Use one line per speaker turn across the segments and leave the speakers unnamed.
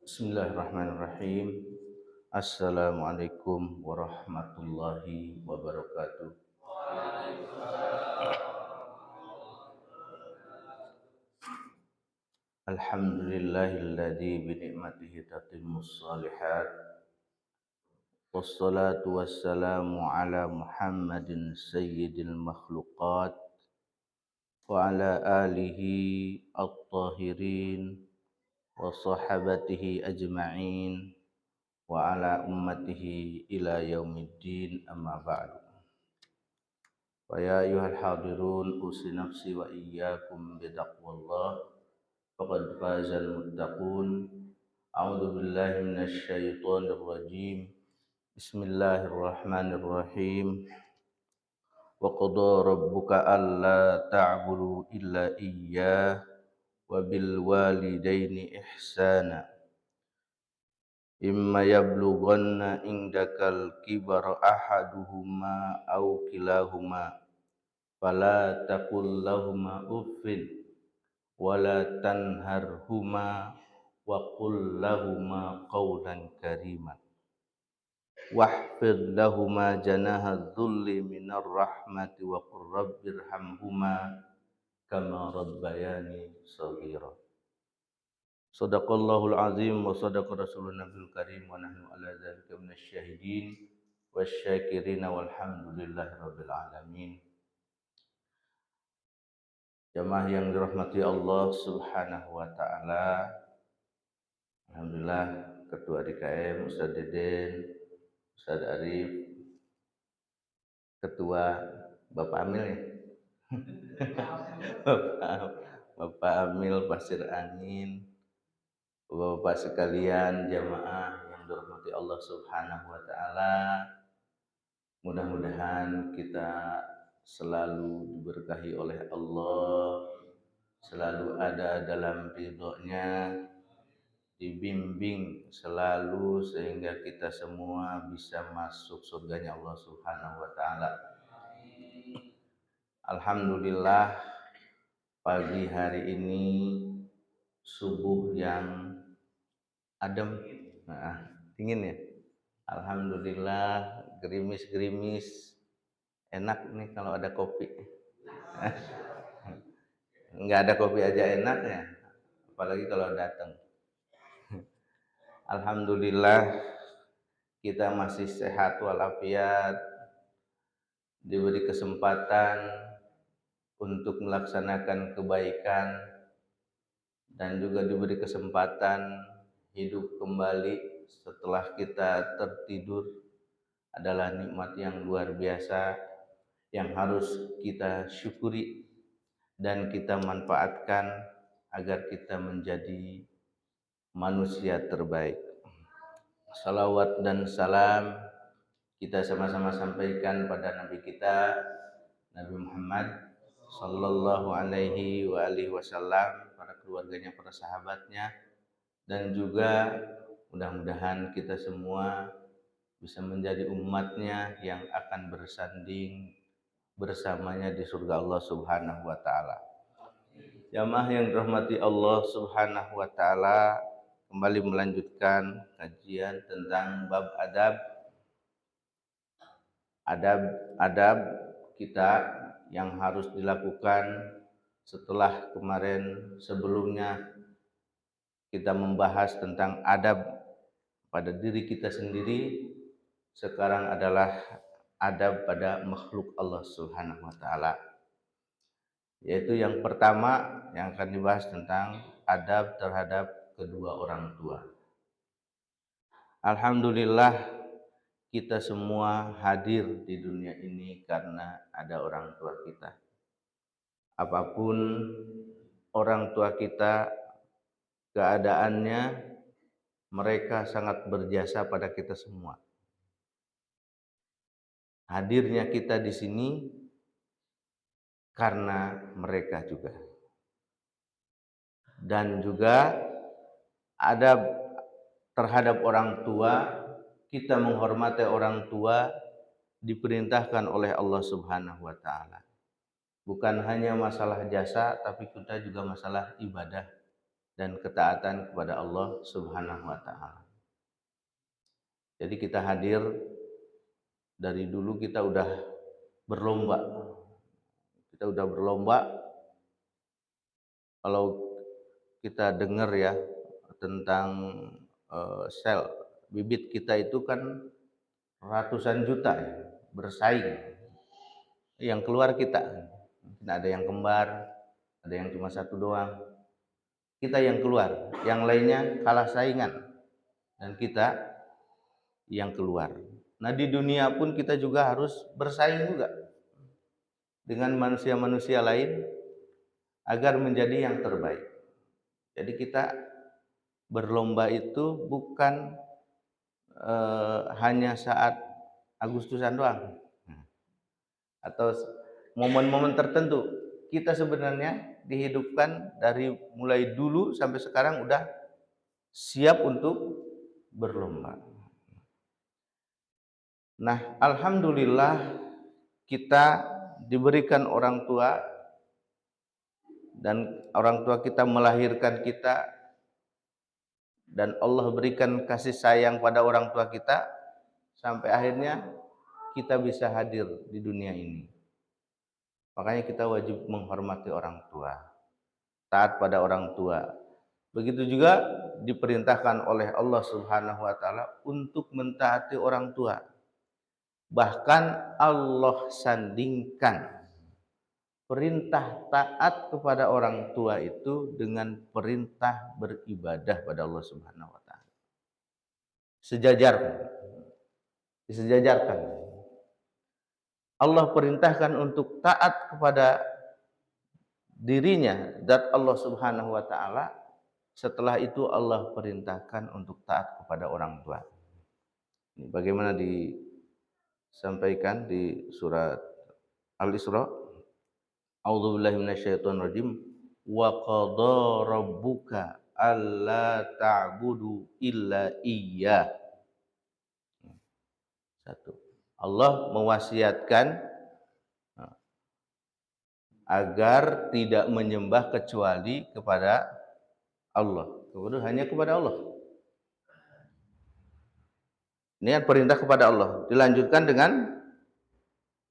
Bismillahirrahmanirrahim. Assalamualaikum warahmatullahi wabarakatuh. Alhamdulillahilladzi bi ni'matihi tatimmus shalihat. Wassalatu wassalamu ala Muhammadin sayyidil makhluqat wa ala alihi at-tahirin wa sahabatihi ajma'in wa ala ummatihi ila yaumiddin amma ba'du. Wa ya ayyuhal hadirun usi nafsi wa iyyakum bitaqwallah faqad fazal muttaqun. A'udzu billahi minasy syaithanir rajim. Bismillahirrahmanirrahim. Wa qada rabbuka alla ta'budu illa iyyah wa bil walidaini ihsana. Imma yablughanna indakal kibara ahaduhuma aw kilahuma fala taqul lahumā uffin wala tanharhuma wa qul lahumā qawlan karīma wahfid lahumā janaha dhulli minar rahmati wa qur rabbirhamhumā kamā rabbayani shaghīrā. Shadaqallahul azim wa sadaqa rasulun nabiyul karim wa nahnu ala dzalika minasy syahidin wasyakirin walhamdulillahi rabbil alamin. Jamaah yang dirahmati Allah Subhanahu wa taala. Alhamdulillah Ketua DKM Ustaz Deden, Ustaz Arif, Ketua Bapak Amil ya. Bapak Amil Pasir Angin, Bapak sekalian jamaah yang dirahmati Allah Subhanahu wa taala. Mudah-mudahan kita selalu diberkahi oleh Allah, selalu ada dalam ridhonya, dibimbing selalu sehingga kita semua bisa masuk surganya Allah Subhanahu wa taala. Alhamdulillah pagi hari ini subuh yang adem, dingin ya. Alhamdulillah gerimis-gerimis, enak nih kalau ada kopi. Nggak ada kopi aja enak ya, apalagi kalau datang. Alhamdulillah kita masih sehat walafiat, diberi kesempatan untuk melaksanakan kebaikan dan juga diberi kesempatan hidup kembali setelah kita tertidur adalah nikmat yang luar biasa yang harus kita syukuri dan kita manfaatkan agar kita menjadi manusia terbaik. Salawat dan salam kita sama-sama sampaikan pada Nabi kita Nabi Muhammad sallallahu alaihi wa alihi wasallam, para keluarganya, para sahabatnya, dan juga mudah-mudahan kita semua bisa menjadi umatnya yang akan bersanding bersamanya di surga Allah Subhanahu wa taala. Jamaah yang dirahmati Allah Subhanahu wa taala, kembali melanjutkan kajian tentang bab adab kita yang harus dilakukan setelah kemarin sebelumnya kita membahas tentang adab pada diri kita sendiri. Sekarang adalah adab pada makhluk Allah Subhanahu wa taala. Yaitu yang pertama yang akan dibahas tentang adab terhadap kedua orang tua. Alhamdulillah kita semua hadir di dunia ini karena ada orang tua kita. Apapun orang tua kita keadaannya, mereka sangat berjasa pada kita semua. Hadirnya kita di sini karena mereka juga. Dan juga adab terhadap orang tua, kita menghormati orang tua diperintahkan oleh Allah Subhanahu wa taala. Bukan hanya masalah jasa, tapi kita juga masalah ibadah. dan ketaatan kepada Allah Subhanahu wa taala. Jadi kita hadir dari dulu, kita udah berlomba. Kita udah berlomba. Kalau kita dengar ya tentang sel bibit kita itu kan ratusan juta ya, bersaing. Yang keluar kita, mungkin ada yang kembar, ada yang cuma satu doang. Kita yang keluar, yang lainnya kalah saingan, dan kita yang keluar. Nah, di dunia pun kita juga harus bersaing juga dengan manusia-manusia lain agar menjadi yang terbaik. Jadi kita berlomba itu bukan hanya saat Agustusan doang atau momen-momen tertentu. Kita sebenarnya dihidupkan dari mulai dulu sampai sekarang udah siap untuk berlomba. Nah, alhamdulillah kita diberikan orang tua, dan orang tua kita melahirkan kita, dan Allah berikan kasih sayang pada orang tua kita sampai akhirnya kita bisa hadir di dunia ini. Makanya kita wajib menghormati orang tua, taat pada orang tua. Begitu juga diperintahkan oleh Allah Subhanahu wa taala untuk mentaati orang tua. Bahkan Allah sandingkan perintah taat kepada orang tua itu dengan perintah beribadah pada Allah Subhanahu wa taala. Disejajarkan. Allah perintahkan untuk taat kepada dirinya, zat Allah Subhanahu wa taala. Setelah itu Allah perintahkan untuk taat kepada orang tua. Ini bagaimana disampaikan di surat Al-Isra. A'udzubillahi minasyaitonirrajim. Wa qadha rabbuka alla ta'budu illa iyyah. Satu. Allah mewasiatkan agar tidak menyembah kecuali kepada Allah. Hanya kepada Allah. Ini kan perintah kepada Allah. Dilanjutkan dengan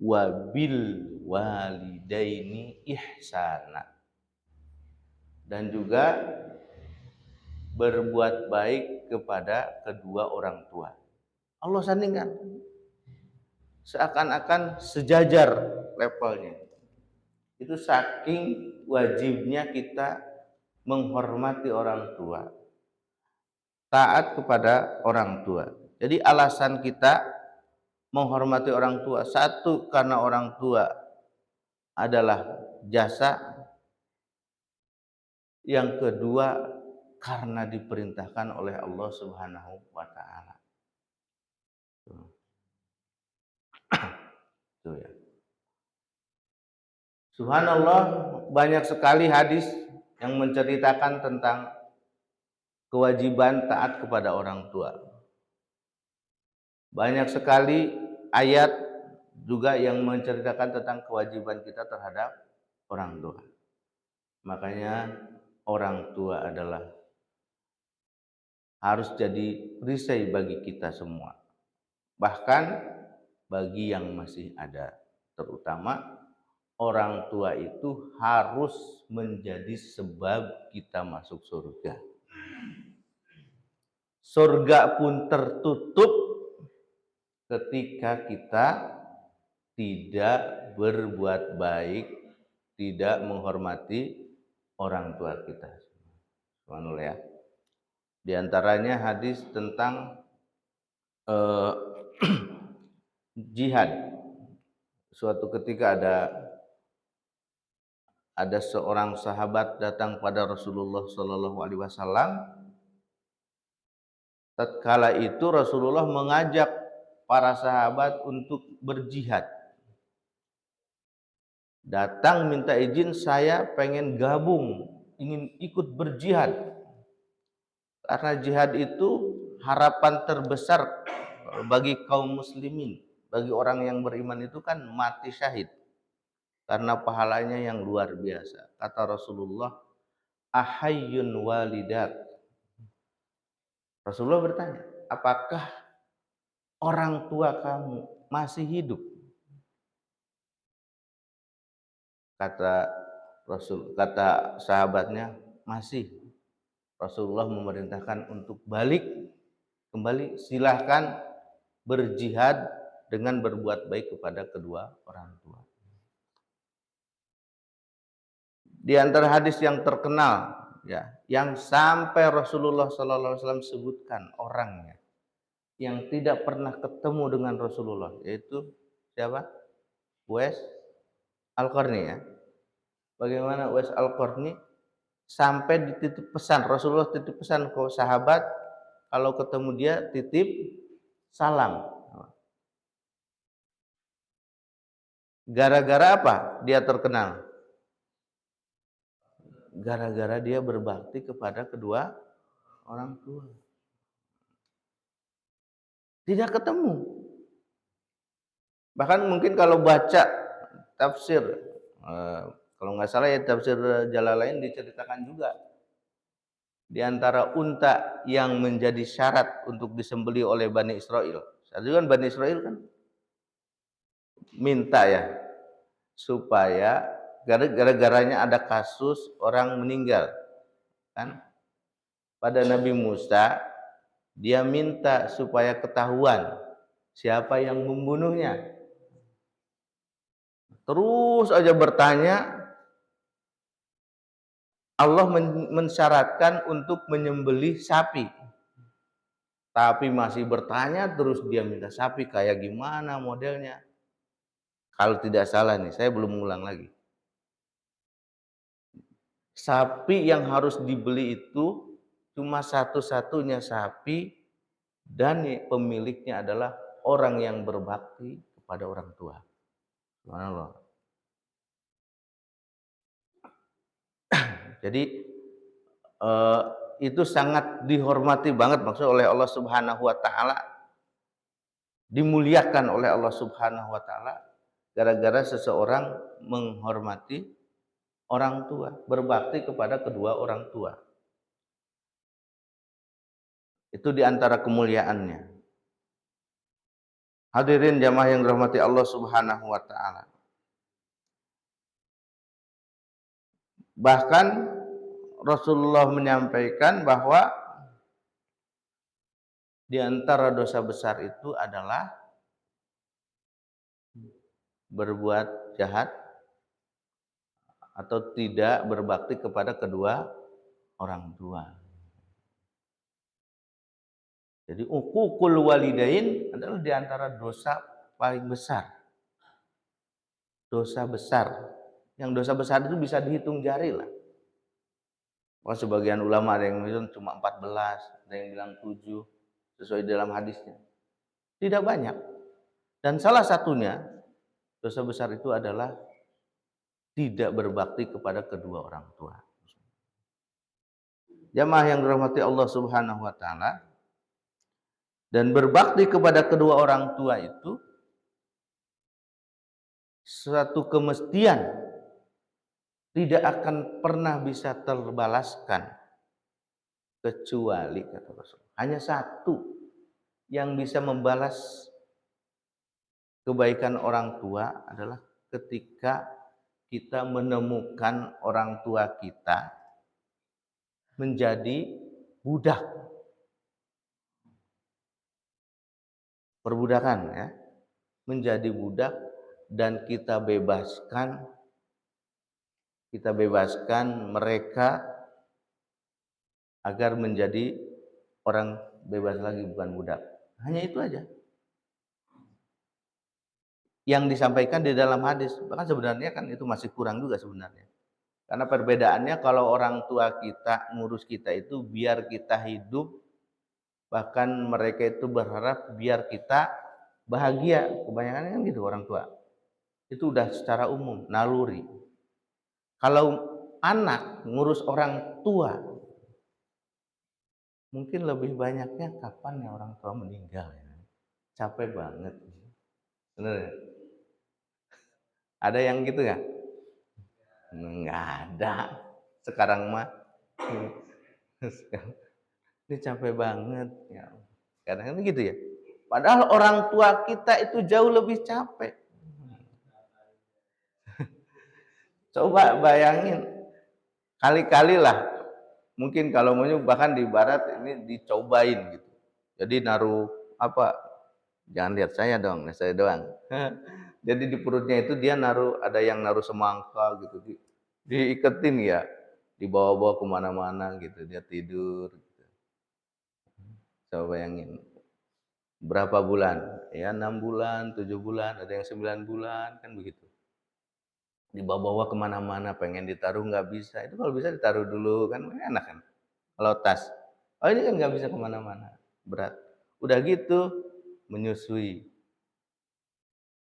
wabil walidaini ihsana. Dan juga berbuat baik kepada kedua orang tua. Allah sandingkan. Seakan-akan sejajar levelnya. Itu saking wajibnya kita menghormati orang tua, taat kepada orang tua. Jadi alasan kita menghormati orang tua, satu karena orang tua adalah jasa, yang kedua karena diperintahkan oleh Allah Subhanahu wa taala. Itu ya. Subhanallah, banyak sekali hadis yang menceritakan tentang kewajiban taat kepada orang tua. Banyak sekali ayat juga yang menceritakan tentang kewajiban kita terhadap orang tua. Makanya orang tua adalah harus jadi perisai bagi kita semua. Bahkan bagi yang masih ada, terutama orang tua itu harus menjadi sebab kita masuk surga. Surga pun tertutup ketika kita tidak berbuat baik, tidak menghormati orang tua kita. Subhanallah ya. Di antaranya hadis tentang jihad. Suatu ketika ada seorang sahabat datang pada Rasulullah Shallallahu Alaihi Wasallam. Tatkala itu Rasulullah mengajak para sahabat untuk berjihad. Datang minta izin, saya pengen gabung, ingin ikut berjihad. Karena jihad itu harapan terbesar bagi kaum muslimin. Bagi orang yang beriman itu kan mati syahid. Karena pahalanya yang luar biasa. Kata Rasulullah, ahayyun walidak. Rasulullah bertanya, apakah orang tua kamu masih hidup? Kata sahabatnya, masih. Rasulullah memerintahkan untuk balik kembali, silahkan berjihad dengan berbuat baik kepada kedua orang tua. Di antara hadis yang terkenal, ya, yang sampai Rasulullah SAW sebutkan orangnya yang tidak pernah ketemu dengan Rasulullah, yaitu siapa? Uwais Al-Qarni, ya. Bagaimana Uwais Al-Qarni sampai dititip pesan, Rasulullah titip pesan ke sahabat, kalau ketemu dia titip salam. Gara-gara apa dia terkenal? Gara-gara dia berbakti kepada kedua orang tua. Tidak ketemu. Bahkan mungkin kalau baca tafsir, kalau nggak salah ya tafsir Jalalain diceritakan juga, di antara unta yang menjadi syarat untuk disembelih oleh Bani Israel. Satu kan Bani Israel kan minta ya, supaya gara-garanya ada kasus orang meninggal kan pada Nabi Musa, dia minta supaya ketahuan siapa yang membunuhnya. Terus aja bertanya, Allah mensyaratkan untuk menyembelih sapi, tapi masih bertanya terus, dia minta sapi kayak gimana modelnya. Kalau tidak salah nih, saya belum mengulang lagi, sapi yang harus dibeli itu cuma satu-satunya sapi, dan pemiliknya adalah orang yang berbakti kepada orang tua. Subhanallah. Jadi itu sangat dihormati banget maksudnya oleh Allah Subhanahu wa taala, dimuliakan oleh Allah Subhanahu wa taala gara-gara seseorang menghormati orang tua, berbakti kepada kedua orang tua. Itu diantara kemuliaannya. Hadirin jamaah yang dirahmati Allah Subhanahu wa taala. Bahkan Rasulullah menyampaikan bahwa di antara dosa besar itu adalah berbuat jahat atau tidak berbakti kepada kedua orang tua. Jadi uququl walidain adalah di antara dosa paling besar. Dosa besar. Yang dosa besar itu bisa dihitung jari lah. Wah, sebagian ulama ada yang bilang cuma 14, ada yang bilang 7, sesuai dalam hadisnya. Tidak banyak. Dan salah satunya, dosa besar itu adalah tidak berbakti kepada kedua orang tua. Jamaah yang dirahmati Allah Subhanahu wa taala, dan berbakti kepada kedua orang tua itu suatu kemestian tidak akan pernah bisa terbalaskan kecuali, kata Rasul, hanya satu yang bisa membalas kebaikan orang tua adalah ketika kita menemukan orang tua kita menjadi budak. Perbudakan ya. Menjadi budak dan kita bebaskan mereka agar menjadi orang bebas lagi, bukan budak. Hanya itu aja yang disampaikan di dalam hadis. Bahkan sebenarnya kan itu masih kurang juga sebenarnya. Karena perbedaannya kalau orang tua kita ngurus kita itu biar kita hidup, bahkan mereka itu berharap biar kita bahagia. Kebanyakan kan gitu orang tua. Itu udah secara umum, naluri. Kalau anak ngurus orang tua, mungkin lebih banyaknya kapan ya orang tua meninggal. Capek banget. Bener ya? Ada yang gitu nggak? Nggak ada. Sekarang mah Ini capek banget, ya. Kadang-kadang gitu ya. Padahal orang tua kita itu jauh lebih capek. Coba bayangin, kali-kali lah. Mungkin kalau mau bahkan di barat ini dicobain gitu. Jadi naruh apa? Jangan lihat saya dong, saya doang. Jadi di perutnya itu dia naruh, ada yang naruh semangka gitu, diiketin ya, dibawa-bawa kemana-mana gitu, dia tidur. Gitu. Coba bayangin, berapa bulan? Ya 6 bulan, 7 bulan, ada yang 9 bulan, kan begitu. Dibawa-bawa kemana-mana, pengen ditaruh nggak bisa. Itu kalau bisa ditaruh dulu, kan enak kan. Kalau tas, oh ini kan nggak bisa kemana-mana, berat. Udah gitu, menyusui.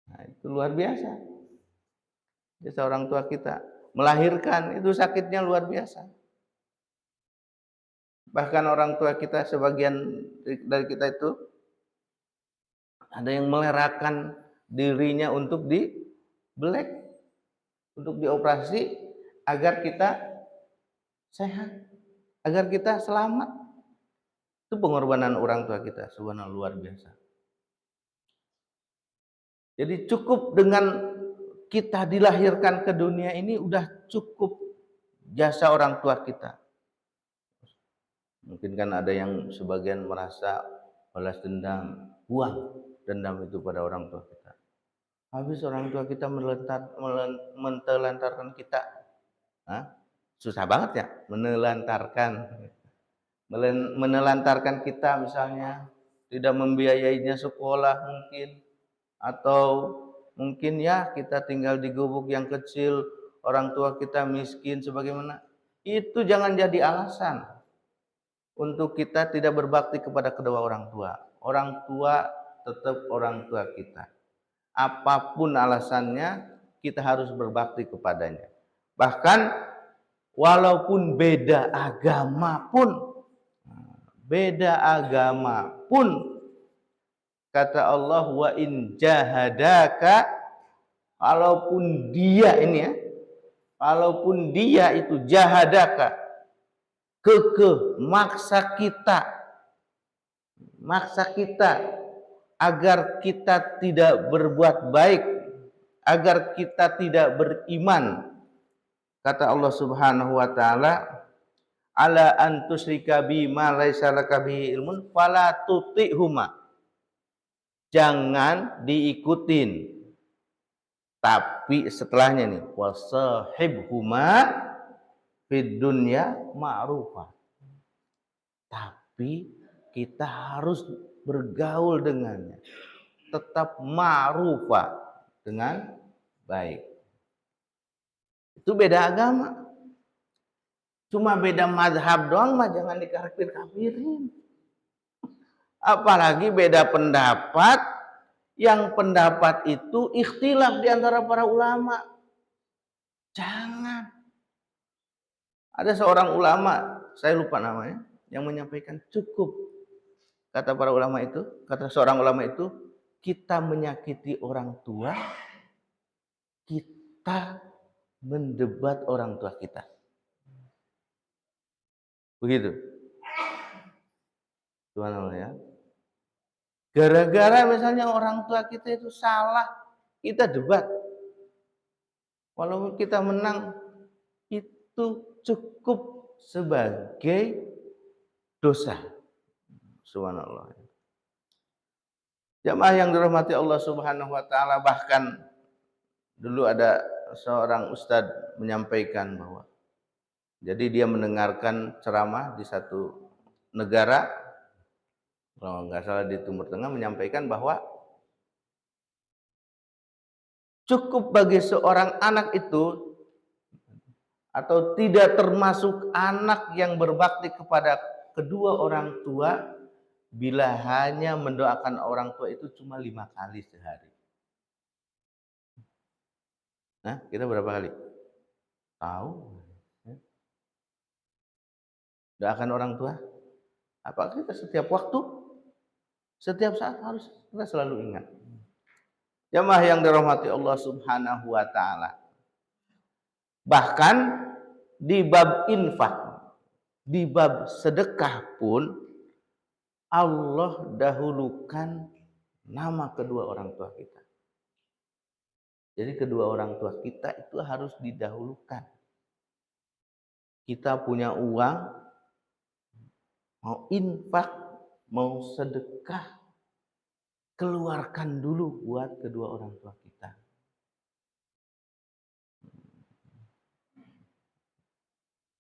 Nah itu luar biasa. Jadi seorang tua kita melahirkan itu sakitnya luar biasa. Bahkan orang tua kita, sebagian dari kita itu ada yang melerakan dirinya untuk dibelek, untuk dioperasi agar kita sehat, agar kita selamat. Itu pengorbanan orang tua kita, subhanallah, luar biasa. Jadi cukup dengan kita dilahirkan ke dunia ini udah cukup jasa orang tua kita. Mungkin kan ada yang sebagian merasa balas dendam, buang dendam itu pada orang tua kita. Habis orang tua kita menelantarkan kita. Hah? Susah banget ya, menelantarkan kita, misalnya tidak membiayainya sekolah mungkin, atau mungkin ya kita tinggal di gubuk yang kecil, orang tua kita miskin sebagaimana. Itu jangan jadi alasan untuk kita tidak berbakti kepada kedua orang tua. Orang tua tetap orang tua kita. Apapun alasannya, kita harus berbakti kepadanya. Bahkan walaupun beda agama pun, kata Allah, wa in jahadaka, kalaupun dia ini ya, kalaupun dia itu jahadaka, maksa kita agar kita tidak berbuat baik, agar kita tidak beriman. Kata Allah Subhanahu wa taala, ala an tusyrika bima laisa laka bihi ilmun fala tuti'huma. Jangan diikutin. Tapi setelahnya nih, wasahibhuma fid dunya ma'rufa. Tapi kita harus bergaul dengannya, tetap ma'rufa, dengan baik. Itu beda agama. Cuma beda mazhab doang mah jangan dikafir-kafirin. Apalagi beda pendapat, yang pendapat itu ikhtilaf di antara para ulama. Jangan. Ada seorang ulama, saya lupa namanya, yang menyampaikan cukup. Kata para ulama itu, kata seorang ulama itu, kita menyakiti orang tua, kita mendebat orang tua kita. Begitu. Subhanallah ya. Gara-gara misalnya orang tua kita itu salah, kita debat. Walaupun kita menang, itu cukup sebagai dosa. Subhanallah. Jamaah yang dirahmati Allah Subhanahu wa taala, bahkan dulu ada seorang ustadz menyampaikan bahwa jadi dia mendengarkan ceramah di satu negara, kalau nggak salah di Timur Tengah, menyampaikan bahwa cukup bagi seorang anak itu, atau tidak termasuk anak yang berbakti kepada kedua orang tua, bila hanya mendoakan orang tua itu cuma 5 kali sehari. Nah, kita berapa kali? Tahu? Doakan orang tua? Apakah kita setiap waktu, setiap saat harus kita selalu ingat? Jamaah yang dirahmati Allah Subhanahu wa taala. Bahkan di bab infak, Di bab sedekah pun Allah dahulukan nama kedua orang tua kita. Jadi kedua orang tua kita itu harus didahulukan. Kita punya uang, mau infak, mau sedekah, keluarkan dulu buat kedua orang tua kita.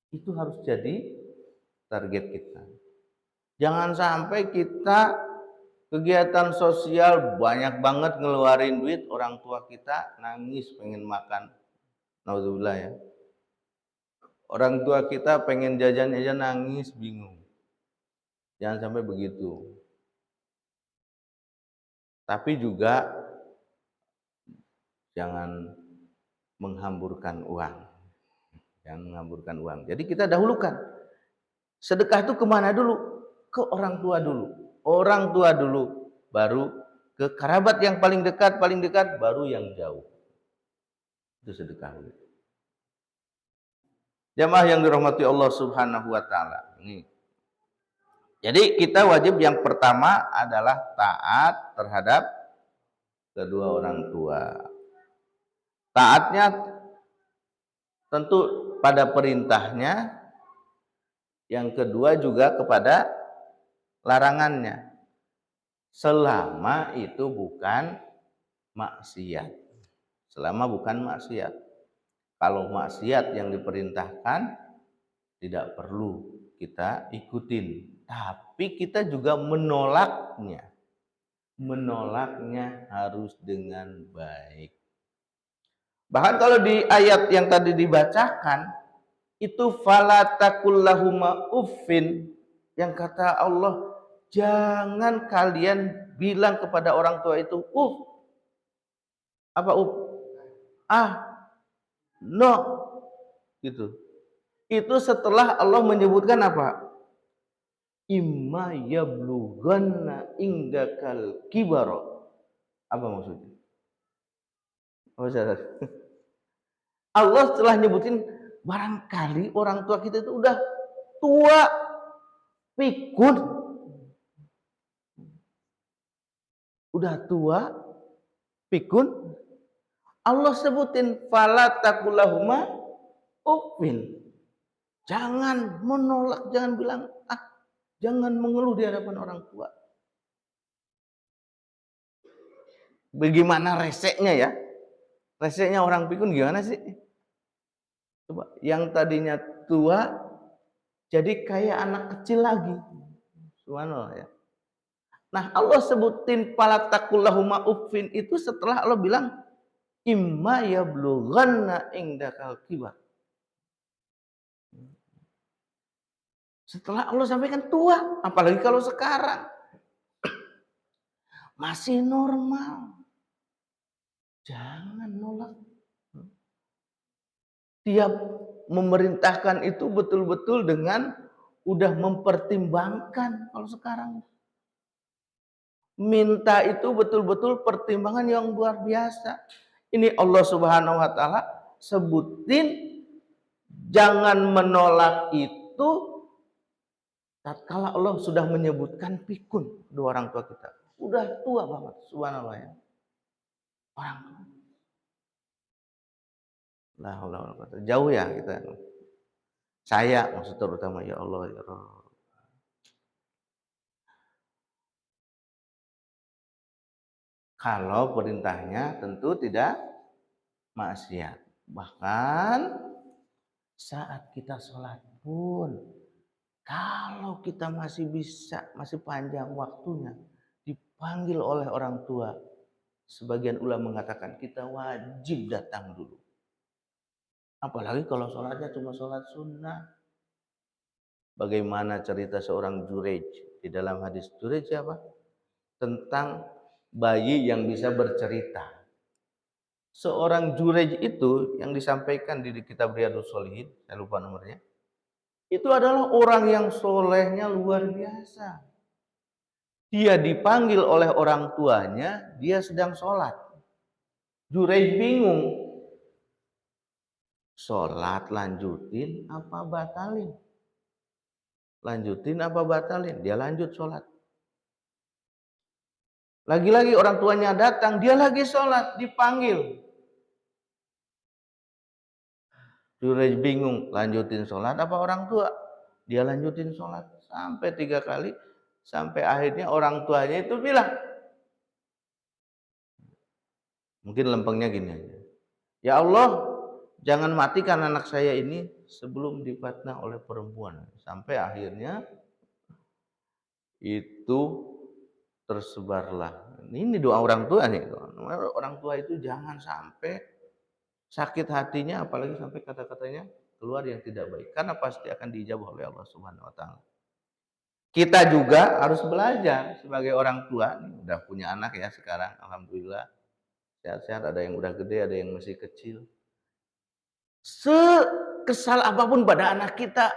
Itu harus jadi target kita. Jangan sampai kita kegiatan sosial banyak banget ngeluarin duit, orang tua kita nangis pengen makan. Nauzubillah ya. Orang tua kita pengen jajan aja nangis, bingung. Jangan sampai begitu. Tapi juga jangan menghamburkan uang. Jangan menghamburkan uang. Jadi kita dahulukan. Sedekah itu kemana dulu? Ke orang tua dulu. Orang tua dulu, baru ke kerabat yang paling dekat, baru yang jauh. Itu sedekah. Jamaah yang dirahmati Allah Subhanahu wa taala. Jadi kita wajib yang pertama adalah taat terhadap kedua orang tua. Taatnya tentu pada perintahnya, yang kedua juga kepada larangannya. Selama itu bukan maksiat. Selama bukan maksiat. Kalau maksiat yang diperintahkan tidak perlu kita ikutin, tapi kita juga menolaknya. Menolaknya harus dengan baik. Bahkan kalau di ayat yang tadi dibacakan itu fala taqul lahuma uffin, yang kata Allah, jangan kalian bilang kepada orang tua itu apa no, gitu. Itu setelah Allah menyebutkan apa? Imma yablughanna indakal kibara. Apa maksudnya? Allah setelah nyebutin barangkali orang tua kita itu udah tua, pikun. Udah tua, pikun. Allah sebutin fala taqul lahuma uffin. Jangan menolak, jangan bilang jangan mengeluh di hadapan orang tua. Bagaimana reseknya ya? Reseknya orang pikun gimana sih? Coba, yang tadinya tua jadi kayak anak kecil lagi. Subhanallah ya. Nah, Allah sebutin fala taqul lahuma uffin itu setelah Allah bilang imma yablughanna indakal kibar. Setelah Allah sampaikan tua, apalagi kalau sekarang masih normal. Jangan nolak. Tiap memerintahkan itu betul-betul dengan udah mempertimbangkan. Kalau sekarang minta itu betul-betul pertimbangan yang luar biasa. Ini Allah Subhanahu wa taala sebutin jangan menolak itu tatkala Allah sudah menyebutkan pikun dua orang tua kita. Udah tua banget, subhanallah ya. Orang tua. Jauh ya kita. Saya maksud terutama ya Allah ya Allah. Kalau perintahnya tentu tidak maksiat. Bahkan saat kita sholat pun, kalau kita masih bisa, masih panjang waktunya, dipanggil oleh orang tua, sebagian ulama mengatakan kita wajib datang dulu. Apalagi kalau sholatnya cuma sholat sunnah. Bagaimana cerita seorang Jurej di dalam hadis Jurej apa? Tentang bayi yang bisa bercerita. Seorang Jurej itu yang disampaikan di kitab Riyadhus Shalihin, saya lupa nomornya. Itu adalah orang yang solehnya luar biasa. Dia dipanggil oleh orang tuanya, dia sedang sholat. Jurej bingung. Sholat lanjutin apa batalin? lanjutin apa batalin? Dia lanjut sholat. Lagi-lagi orang tuanya datang, dia lagi sholat, dipanggil. Juraij bingung, lanjutin sholat apa orang tua? Dia lanjutin sholat sampai 3 kali, sampai akhirnya orang tuanya itu bilang, mungkin lempengnya gini aja. Ya Allah, jangan matikan anak saya ini sebelum difitnah oleh perempuan. Sampai akhirnya itu tersebarlah. Ini doa orang tua nih. Orang tua itu jangan sampai sakit hatinya, apalagi sampai kata-katanya keluar yang tidak baik. Karena pasti akan diijabah oleh Allah Subhanahu wa taala. Kita juga harus belajar sebagai orang tua. Nih, udah punya anak ya sekarang, alhamdulillah. Sehat-sehat, ada yang udah gede, ada yang masih kecil. Sekesal apapun pada anak kita,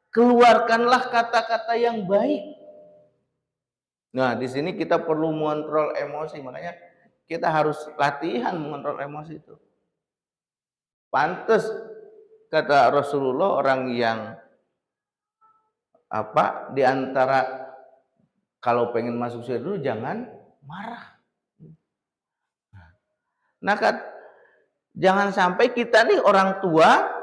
keluarkanlah kata-kata yang baik. Nah, di sini kita perlu mengontrol emosi, makanya kita harus latihan mengontrol emosi itu. Pantes kata Rasulullah, orang yang di antara kalau pengen masuk surga dulu jangan marah. Nah, jangan sampai kita nih orang tua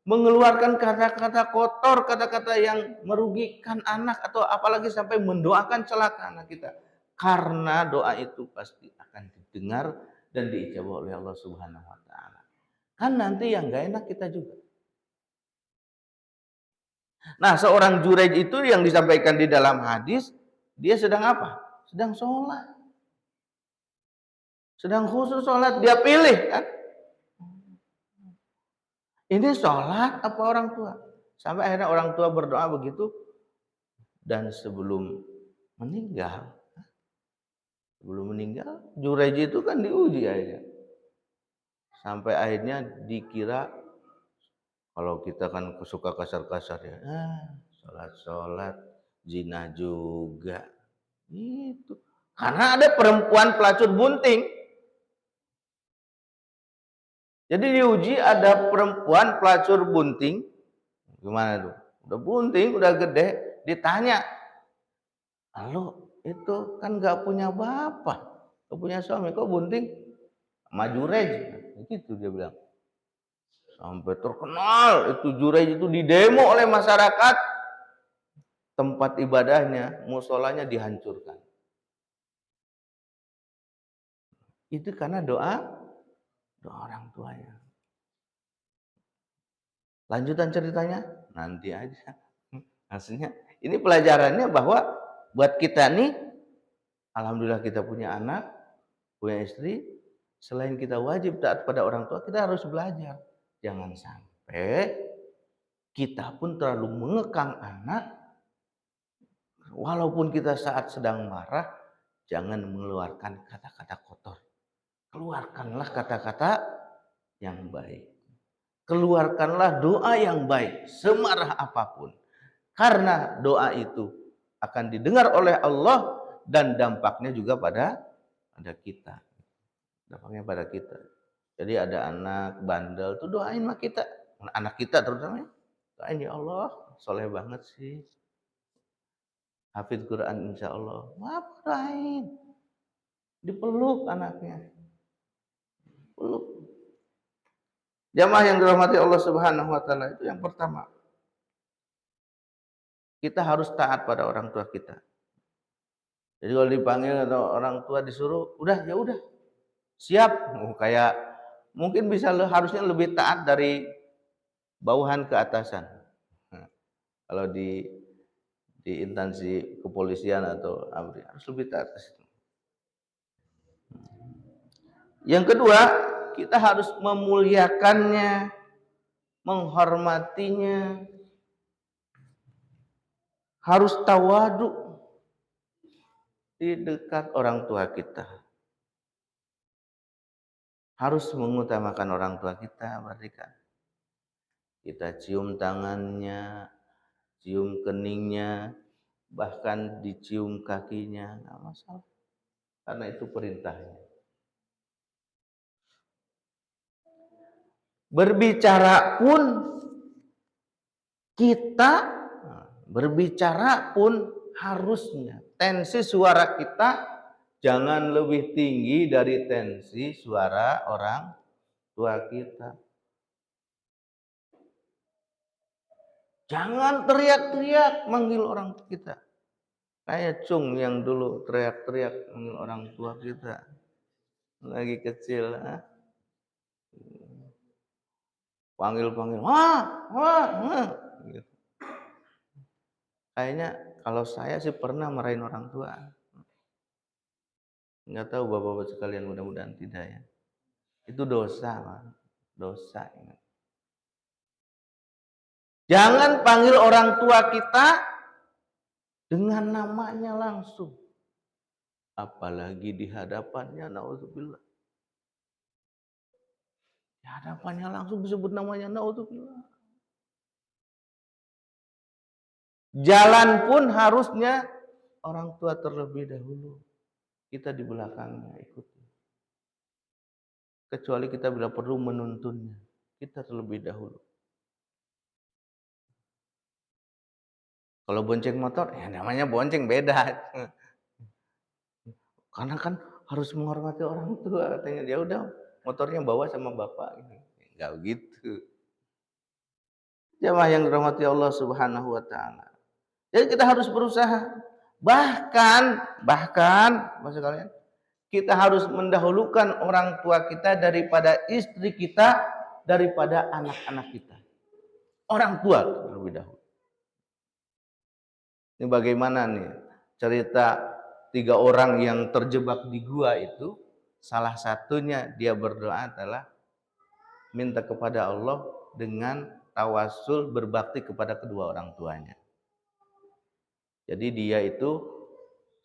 mengeluarkan kata-kata kotor, kata-kata yang merugikan anak, atau apalagi sampai mendoakan celaka anak kita. Karena doa itu pasti akan didengar dan diijabah oleh Allah Subhanahu wa taala. Kan nanti yang gak enak kita juga. Nah, seorang Juraij itu yang disampaikan di dalam hadis, dia sedang apa? Sedang sholat. Sedang khusus sholat, dia pilih kan. Ini sholat apa orang tua? Sampai akhirnya orang tua berdoa begitu. Dan sebelum meninggal, Juraij itu kan diuji akhirnya. Sampai akhirnya dikira, kalau kita kan suka kasar-kasar ya, sholat-sholat, zina juga. Itu. Karena ada perempuan pelacur bunting. Jadi diuji ada perempuan pelacur bunting. Gimana tuh? Udah bunting, udah gede, ditanya, "Halo, itu kan gak punya bapak, gak punya suami, kok bunting?" "Sama Juraij." Gitu dia bilang. Sampai terkenal itu Juraij itu didemo oleh masyarakat, tempat ibadahnya, musolanya dihancurkan. Itu karena doa orang tuanya. Lanjutan ceritanya nanti aja. Hasilnya ini pelajarannya bahwa buat kita nih, alhamdulillah kita punya anak, punya istri, selain kita wajib taat pada orang tua, kita harus belajar. Jangan sampai kita pun terlalu mengekang anak, walaupun kita saat sedang marah, jangan mengeluarkan kata-kata kotor. Keluarkanlah kata-kata yang baik. Keluarkanlah doa yang baik, semarah apapun. Karena doa itu akan didengar oleh Allah dan dampaknya juga pada kita. Dampaknya pada kita. Jadi ada anak bandel tuh doain sama kita. Anak kita terutama, doain, ya Allah, soleh banget sih. Hafidz Quran insya Allah. Ngapain? Dipeluk anaknya. Peluk. Jamaah yang dirahmati Allah Subhanahu wa taala, itu yang pertama. Kita harus taat pada orang tua kita. Jadi kalau dipanggil atau orang tua disuruh, udah ya udah. Siap. Kayak mungkin bisa harusnya lebih taat dari bawahan ke atasan. Kalau di instansi kepolisian atau ABRI harus lebih taat ke situ. Yang kedua, kita harus memuliakannya, menghormatinya, harus tawadu di dekat orang tua kita. Harus mengutamakan orang tua kita, mereka. Kita cium tangannya, cium keningnya, bahkan dicium kakinya, nggak masalah. Karena itu perintahnya. Berbicara pun kita Berbicara pun harusnya tensi suara kita jangan lebih tinggi dari tensi suara orang tua kita. Jangan teriak-teriak manggil orang kita. Kayak Cung yang dulu teriak-teriak manggil orang tua kita. Lagi kecil. Panggil-panggil. Wah, wah, wah. Gitu. Kayaknya kalau saya sih pernah marahin orang tua. Nggak tahu bapak-bapak sekalian, mudah-mudahan tidak ya. Itu dosa, man. Dosa. Ingat. Jangan panggil orang tua kita dengan namanya langsung. Apalagi di hadapannya, naudzubillah. Di hadapannya langsung disebut namanya, naudzubillah. Jalan pun harusnya orang tua terlebih dahulu. Kita di belakangnya ikuti. Kecuali kita bila perlu menuntunnya. Kita terlebih dahulu. Kalau bonceng motor, ya namanya bonceng beda. Karena kan harus menghormati orang tua. Katanya, ya udah motornya bawa sama bapak. Enggak begitu. Jamaah yang dirahmati Allah Subhanahu wa Ta'ala. Jadi kita harus berusaha. Bahkan, maksud kalian, kita harus mendahulukan orang tua kita daripada istri kita, daripada anak-anak kita. Orang tua terlebih dahulu. Ini bagaimana nih cerita 3 orang yang terjebak di gua itu, salah satunya dia berdoa adalah minta kepada Allah dengan tawasul berbakti kepada kedua orang tuanya. Jadi dia itu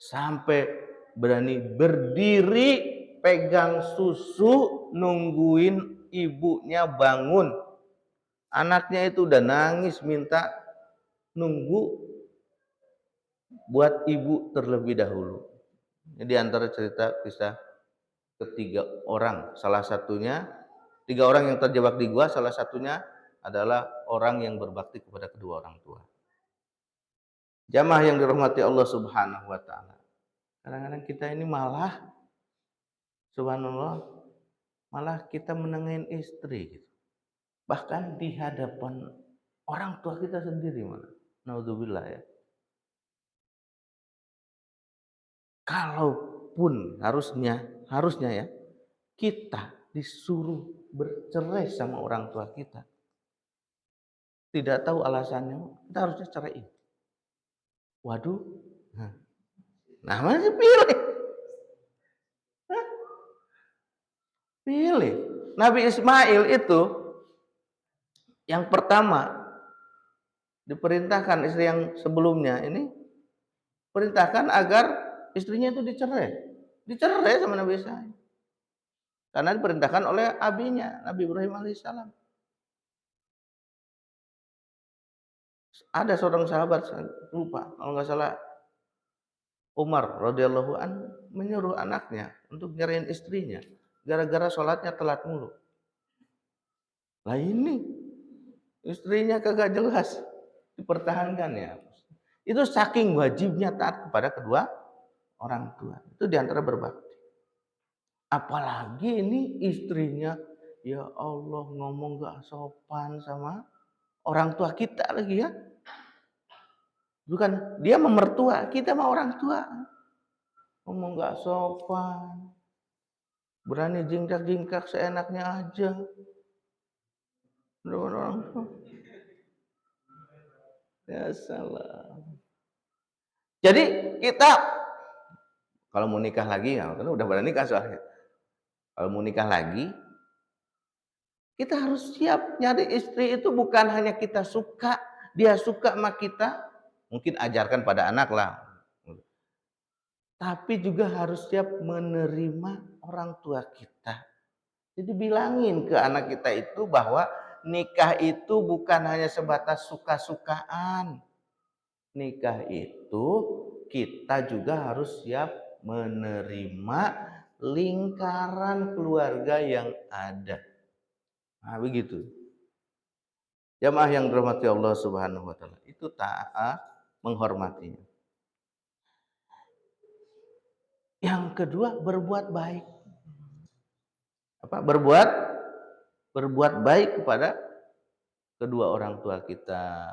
sampai berani berdiri pegang susu nungguin ibunya bangun. Anaknya itu udah nangis minta nunggu buat ibu terlebih dahulu. Jadi antara cerita kisah ketiga orang, salah satunya 3 orang yang terjebak di gua, salah satunya adalah orang yang berbakti kepada kedua orang tua. Jamaah yang dirahmati Allah Subhanahu wa Ta'ala. Kadang-kadang kita ini malah subhanallah, malah kita menengahin istri gitu. Bahkan di hadapan orang tua kita sendiri malah. Naudzubillah ya. Kalaupun harusnya ya, kita disuruh bercerai sama orang tua kita. Tidak tahu alasannya, kita harusnya ceraiin. Waduh. Nah, masih pilih. Pilih. Nabi Ismail itu yang pertama diperintahkan istri yang sebelumnya ini perintahkan agar istrinya itu dicerai. Dicerai sama Nabi Ismail. Karena diperintahkan oleh abinya, Nabi Ibrahim alaihissalam. Ada seorang sahabat, lupa, kalau nggak salah Umar radhiyallahu an menyuruh anaknya untuk nyerahin istrinya gara-gara sholatnya telat mulu. Lah ini istrinya kagak jelas dipertahankan ya. Itu saking wajibnya taat kepada kedua orang tua. Itu diantara berbakti. Apalagi ini istrinya, ya Allah ngomong gak sopan sama orang tua kita lagi ya. Bukan dia memertua, kita mah orang tua. Ngomong gak sopan. Berani jingkrak-jingkrak seenaknya aja. Orang tua. Ya salah. Jadi kita kalau mau nikah lagi, ya kan udah pada nikah soalnya. Kalau mau nikah lagi, kita harus siap nyari istri itu bukan hanya kita suka, dia suka sama kita, mungkin ajarkan pada anak lah. Tapi juga harus siap menerima orang tua kita. Jadi bilangin ke anak kita itu bahwa nikah itu bukan hanya sebatas suka-sukaan. Nikah itu kita juga harus siap menerima lingkaran keluarga yang ada. Nah, begitu. Jamaah yang dirahmati Allah Subhanahu wa Ta'ala. Itu taat menghormatinya. Yang kedua, berbuat baik. Berbuat baik kepada kedua orang tua kita.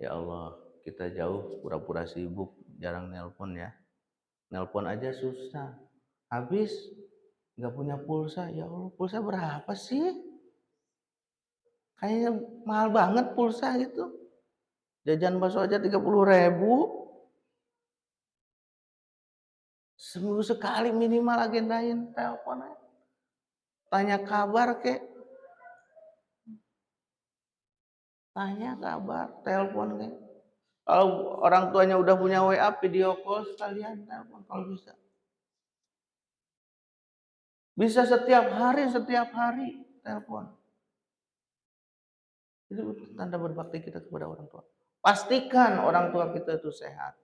Ya Allah, kita jauh pura-pura sibuk, jarang nelpon ya. Nelpon aja susah. Habis nggak punya pulsa. Ya Allah, pulsa berapa sih? Kayaknya mahal banget pulsa gitu. Jajan bakso aja 30.000. Seminggu sekali minimal agendain telepon aja. Tanya kabar kek. Tanya kabar, telepon kek. Kalau orang tuanya udah punya WA, video call sekalian telepon kalau bisa. Bisa setiap hari telepon. Itu tanda berbakti kita kepada orang tua. Pastikan orang tua kita itu sehat.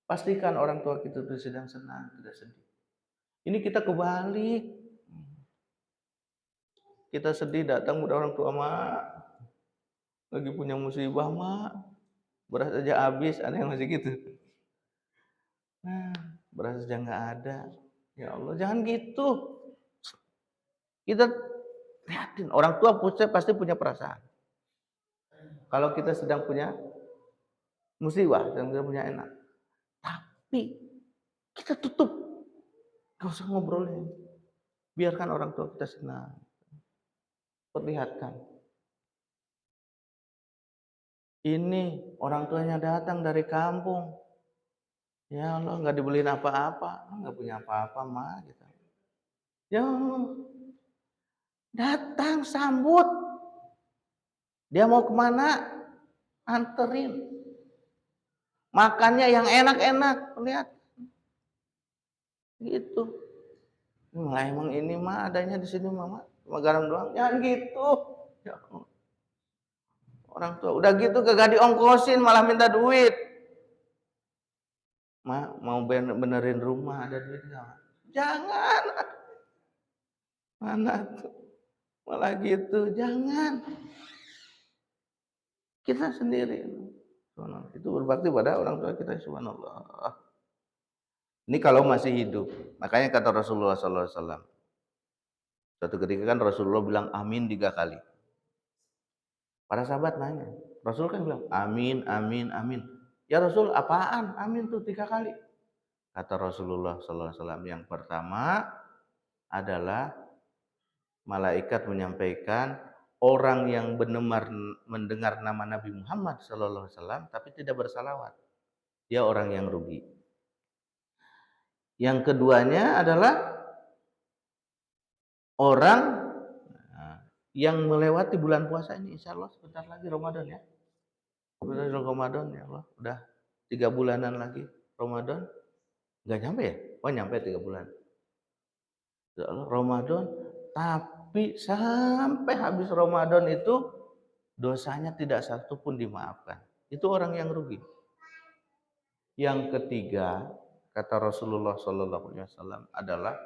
Pastikan orang tua kita itu sedang senang, tidak sedih. Ini kita kebalik. Kita sedih datang kepada orang tua, mak. Lagi punya musibah, mak. Beras aja habis, ada yang masih gitu. Nah, beras aja nggak ada. Ya Allah, jangan gitu. Kita lihatin, orang tua pasti punya perasaan. Kalau kita sedang punya musibah, sedang tidak punya enak. Tapi kita tutup. Gak usah ngobrolin. Biarkan orang tua kita senang. Perlihatkan. Ini orang tuanya datang dari kampung. Ya Allah, nggak dibeliin apa-apa. Nggak punya apa-apa, mah. Gitu. Ya Allah, datang sambut. Dia mau kemana? Anterin. Makannya yang enak-enak. Lihat. Gitu. Nah, emang ini mah adanya di sini, mama. Cuma garam doang. Jangan gitu. Ya Allah. Orang tua udah gitu kagak diongkosin, malah minta duit. Mau benerin rumah, ada duit nggak? Jangan. Mana tuh? Malah gitu. Jangan. Kita sendiri. Itu berbakti pada orang tua kita, subhanallah. Ini kalau masih hidup. Makanya kata Rasulullah SAW. Suatu ketika kan Rasulullah bilang amin 3 kali. Para sahabat nanya. Rasul kan bilang amin, amin, amin. Ya Rasul, apaan? Amin tuh 3 kali. Kata Rasulullah SAW, yang pertama adalah malaikat menyampaikan orang yang benar mendengar nama Nabi Muhammad SAW tapi tidak bersalawat, dia orang yang rugi. Yang keduanya adalah orang yang melewati bulan puasa ini. Insya Allah sebentar lagi Ramadan ya. Sebentar Ramadan ya Allah. Udah 3 bulanan lagi Ramadan. Nggak nyampe ya? Oh nyampe 3 bulan. Ya Allah, Ramadan. Tapi sampai habis Ramadan itu dosanya tidak satu pun dimaafkan. Itu orang yang rugi. Yang ketiga, kata Rasulullah SAW adalah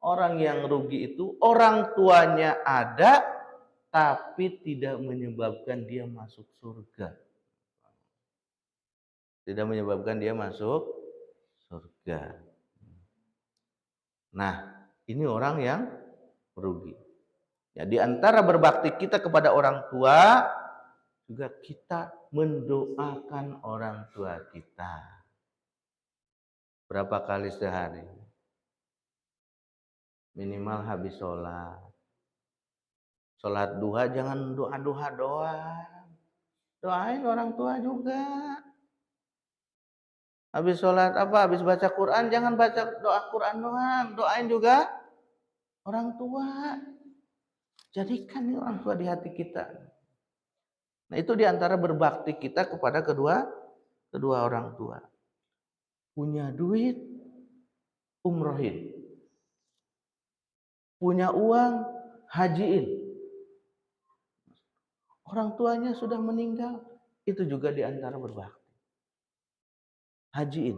orang yang rugi itu orang tuanya ada tapi tidak menyebabkan dia masuk surga. Tidak menyebabkan dia masuk surga. Nah, ini orang yang rugi. Ya, di antara berbakti kita kepada orang tua, juga kita mendoakan orang tua kita. Berapa kali sehari? Minimal habis sholat. Sholat duha jangan doa-doa doang. Doain orang tua juga. Habis sholat apa? Habis baca Quran jangan baca doa Quran doang. Doain juga orang tua. Jadikan nih orang tua di hati kita. Nah itu diantara berbakti kita kepada kedua orang tua. Punya duit, umrohin. Punya uang, hajiin. Orang tuanya sudah meninggal, itu juga diantara berbakti. Hajiin.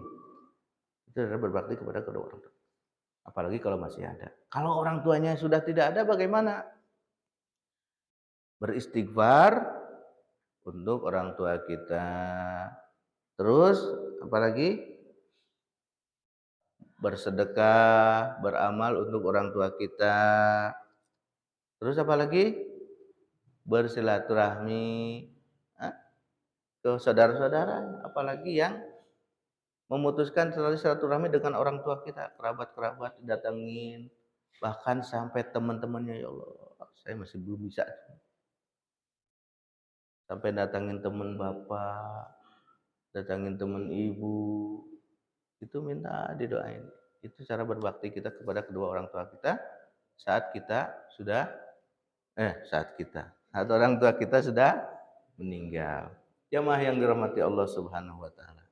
Itu adalah berbakti kepada kedua orang tua. Apalagi kalau masih ada. Kalau orang tuanya sudah tidak ada bagaimana? Beristighfar, untuk orang tua kita. Terus apalagi? Bersedekah, beramal untuk orang tua kita. Terus apalagi? Bersilaturahmi ke saudara-saudara, apalagi yang memutuskan silaturahmi dengan orang tua kita, kerabat-kerabat didatengin, bahkan sampai teman-temannya. Ya Allah, saya masih belum bisa. Sampai datangin teman bapak, datangin teman ibu, itu minta didoain. Itu cara berbakti kita kepada kedua orang tua kita saat kita sudah saat orang tua kita sudah meninggal. Jamaah yang dirahmati Allah Subhanahu wa taala.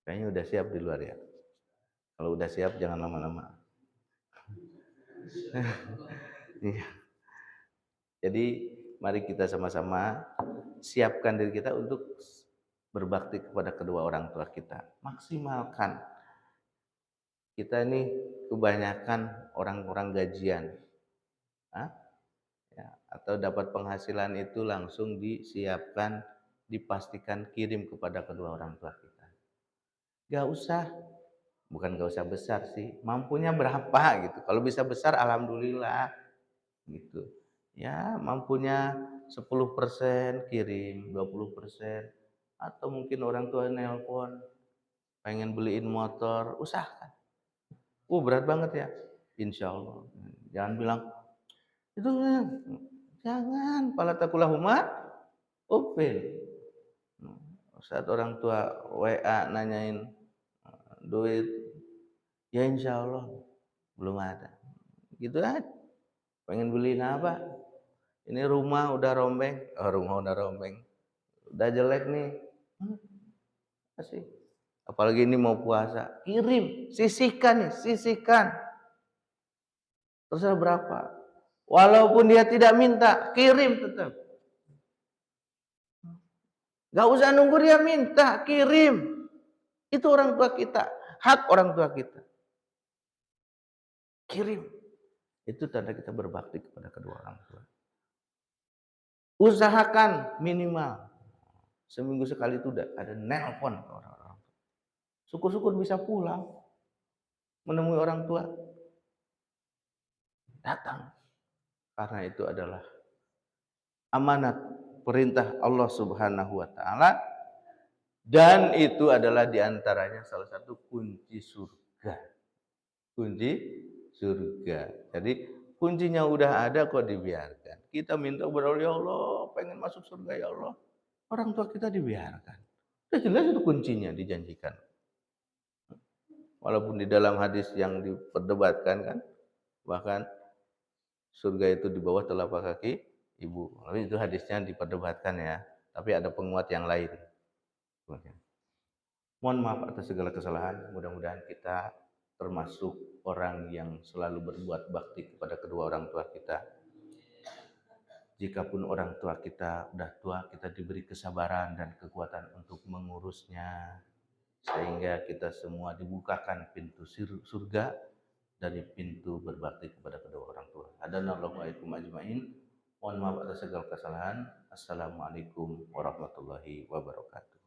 Kayaknya udah siap di luar ya. Kalau udah siap jangan lama-lama. Iya. Jadi mari kita sama-sama siapkan diri kita untuk berbakti kepada kedua orang tua kita. Maksimalkan. Kita ini kebanyakan orang-orang gajian. Ya, atau dapat penghasilan itu langsung disiapkan, dipastikan kirim kepada kedua orang tua kita. Gak usah, bukan gak usah besar sih, mampunya berapa gitu. Kalau bisa besar alhamdulillah gitu. Ya mampunya 10% kirim, 20%. Atau mungkin orang tua nelpon, pengen beliin motor, usahakan. Berat banget ya, insya Allah. Jangan bilang, itu jangan, pala takulahuma open. Saat orang tua WA nanyain duit, ya insya Allah belum ada. Gitu aja. Pengen beliin apa? Ini rumah udah rombeng. Rumah udah rombeng. Udah jelek nih. Kasih. Apalagi ini mau puasa. Kirim. Sisihkan nih. Sisihkan. Terserah berapa. Walaupun dia tidak minta. Kirim tetap. Gak usah nunggu dia minta. Kirim. Itu orang tua kita. Hak orang tua kita. Kirim. Itu tanda kita berbakti kepada kedua orang tua. Usahakan minimal seminggu sekali itu udah ada nelpon ke orang-orang. Syukur-syukur bisa pulang menemui orang tua. Datang. Karena itu adalah amanat perintah Allah Subhanahu wa taala, dan itu adalah diantaranya salah satu kunci surga. Kunci surga. Jadi kuncinya udah ada kok dibiarkan. Kita minta kepada Allah, ya Allah, pengen masuk surga ya Allah. Orang tua kita dibiarkan. Udah jelas itu kuncinya dijanjikan. Walaupun di dalam hadis yang diperdebatkan kan, bahkan surga itu di bawah telapak kaki ibu. Tapi itu hadisnya diperdebatkan ya. Tapi ada penguat yang lain. Mohon maaf atas segala kesalahan. Mudah-mudahan kita termasuk orang yang selalu berbuat bakti kepada kedua orang tua kita. Jikapun orang tua kita udah tua, kita diberi kesabaran dan kekuatan untuk mengurusnya, sehingga kita semua dibukakan pintu surga dari pintu berbakti kepada kedua orang tua. Hadanallahu wa iyyakum ajmain. Mohon maaf atas segala kesalahan. Assalamualaikum warahmatullahi wabarakatuh.